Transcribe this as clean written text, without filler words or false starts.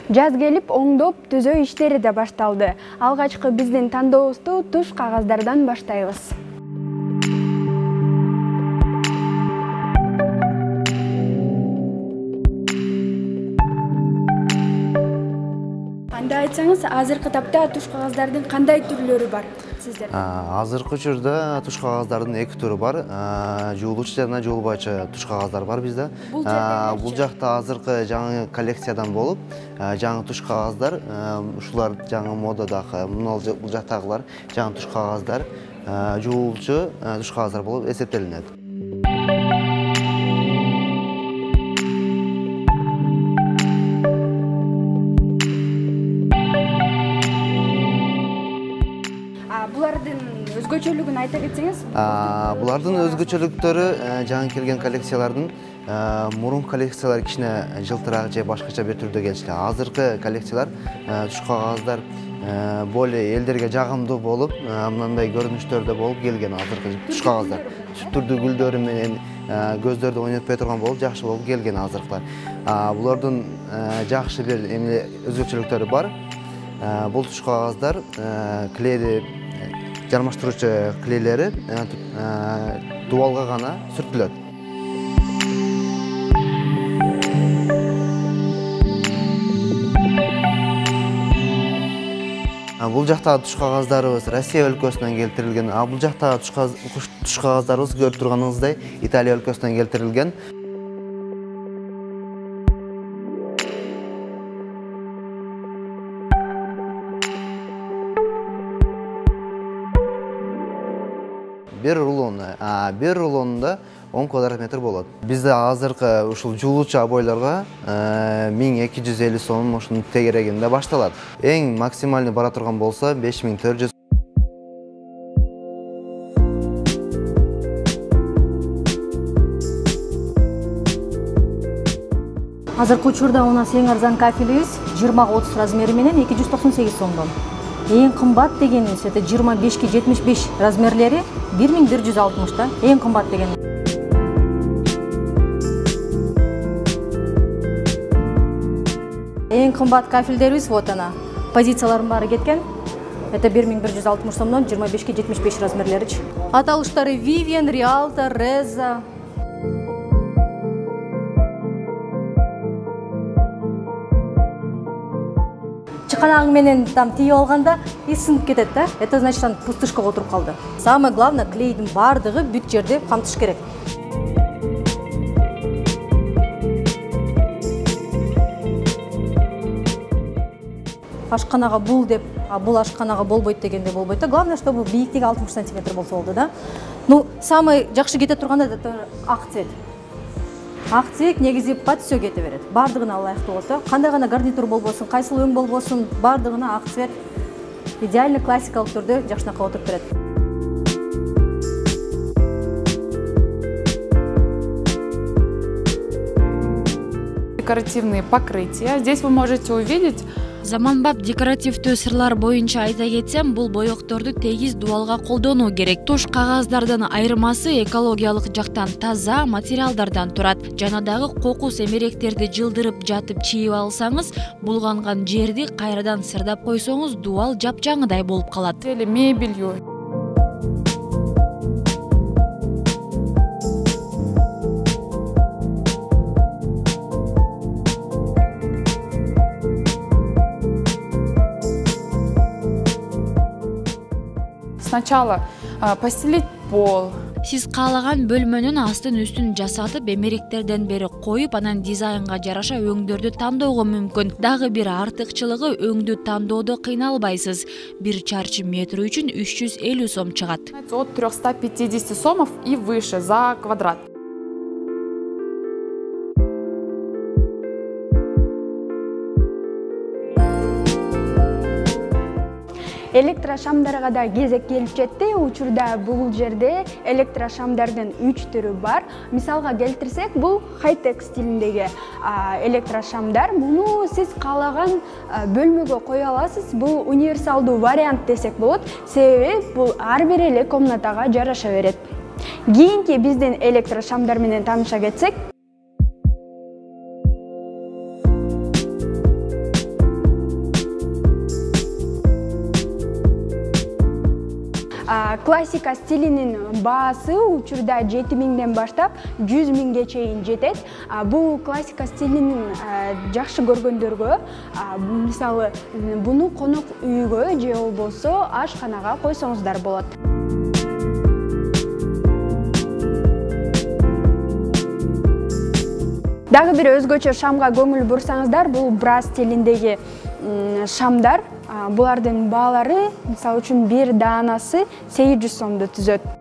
Жаз келип оңдоп түзөө иштери да башталды. Алгачкы биздин тандообузду туш кагаздардан баштайбыз. Кандай айтсаңыз, азыркы тапта туш кагаздардын кандай түрлөрү бар сиздерде? Азыркы учурда туш кагаздардын эки түрү бар. Жуулуучу жана жуулбайчу туш кагаздар бар бизде. Бул жакта азыркы жаңы коллекциядан болуп, жаңы туш кагаздар, ушулар жаңы модадагы, бул жактагылар жаңы туш кагаздар, жуулуучу туш кагаздар болуп эсептелинет. Булардын өзгөчөлүгүн айта кетсеңиз? Булардын өзгөчөлүктөрү жаңы келген коллекциялардын мурун коллекциялар кичине жылтыраак же башкача бир түрдө келчү. Азыркы коллекциялар туш кагаздар более элдерге жагымдуу болуп, мындай көрүнүштөрдө болуп келген азыркы туш кагаздар. Түрдүү гүлдөрү менен көздөрдү ойнотпой турган болуп, жакшы болуп келген азыркылар. Булардын жакшы бир өзгөчөлүктөрү бар. Бул туш кагаздар клейди жармаштыруучу клейлери дубалга гана сүртүлөт. Бул жактагы туш кагаздарыбыз Россия өлкөсүнөн келтирилген. Бул жактагы туш кагаздарыбыз көрүп турганыңыздай Италия өлкөсүнөн келтирилген. Бир рулонунда 10 квадрат метр болот. Бизде азыркы ушул жуулуучу обойлорго 1250 сом ушунун тегерегинде башталат. Эң максимальный бара турган болсо 5400. Азыркы учурда у нас эң арзан кафелибиз 20-30 размери менен 298 сомдон. Эң кымбат дегенибиз это 25-75 размерлери 1160 да. Эң кымбат деген. Эң кымбат кафелдерибиз вот она. Позициялардын баары кеткен. Это 1160 сомдон 25-75 размерлери. Аталыштары Vivian, Rialto, Reza. Чыканагың менен там тийип алганда сынып кетет да. Это значит, пустышкага отуруп калды. Самое главное, клейдин бардыгы бүт жерде камтыш керек. Ашканага бул деп, бул ашканага болбойт дегенде болбойт. Главное, чтобы бийиктиги 60 см болсо болду да. Ну, самый жакшы кете турганда это ак цвет. Ак цвет негизи под все кете берет. Бардыгына ылайыктуу болот да. Кандай гана гарнитур болбосун, кайсыл өң болбосун, бардыгына ак цвет идеально классикалык түрдө жакшынакай отуруп берет. Декоративные покрытия. Здесь вы можете увидеть Заманбап декоративдүү сырлар боюнча айта кетсем, бул боекторду тегиз дубалга колдонуу керек. Туш кагаздардан айырмасы экологиялык жактан таза материалдардан турат. Жана дагы кокус эмеректерди жылдырып жатып чийип алсаңыз, булганган жерди кайрадан сырдап койсоңуз, дубал жапжаңыдай болуп калат. Мебелью. Сначала постелить пол. Сиз каалаган бөлмөнүн астын үстүн жасатып, эмеректерден бери коюп, анан дизайнга жараша өңдөрдү тандоого мүмкүн. Дагы бир артыкчылыгы өңдү тандоодо кыйналбайсыз. 1 чарчы метр үчүн 350 сом чыгат. От 350 сомов и выше за квадрат. Электрошамдарга да кезек келип жетти. Учурда бул жерде электрошамдардын 3 түрү бар. Мисалга келтирсек, бул хай-тек стилиндеги электрошамдар. Муну сиз каалаган бөлмөгө кое аласыз. Бул универсалдуу вариант десек болот. Себеби бул ар бир эле комнатага жараша берет. Кийинки биздин электрошамдар менен тааныша кетсек, классика стилинин баасы учурда 7000ден баштап 100.000ге чейин жетет. Бул классика стилин жакшы көргөндөргө мисалы буну конок үйгө же болбосо ашканага койсоңуздар болот. Дагы бир өзгөчө шамга көңүл бурсаңыздар, бул бра стилиндеги шамдар. Булардын баалары, мисалы үчүн, бир даанасы 800 сомду түзөт.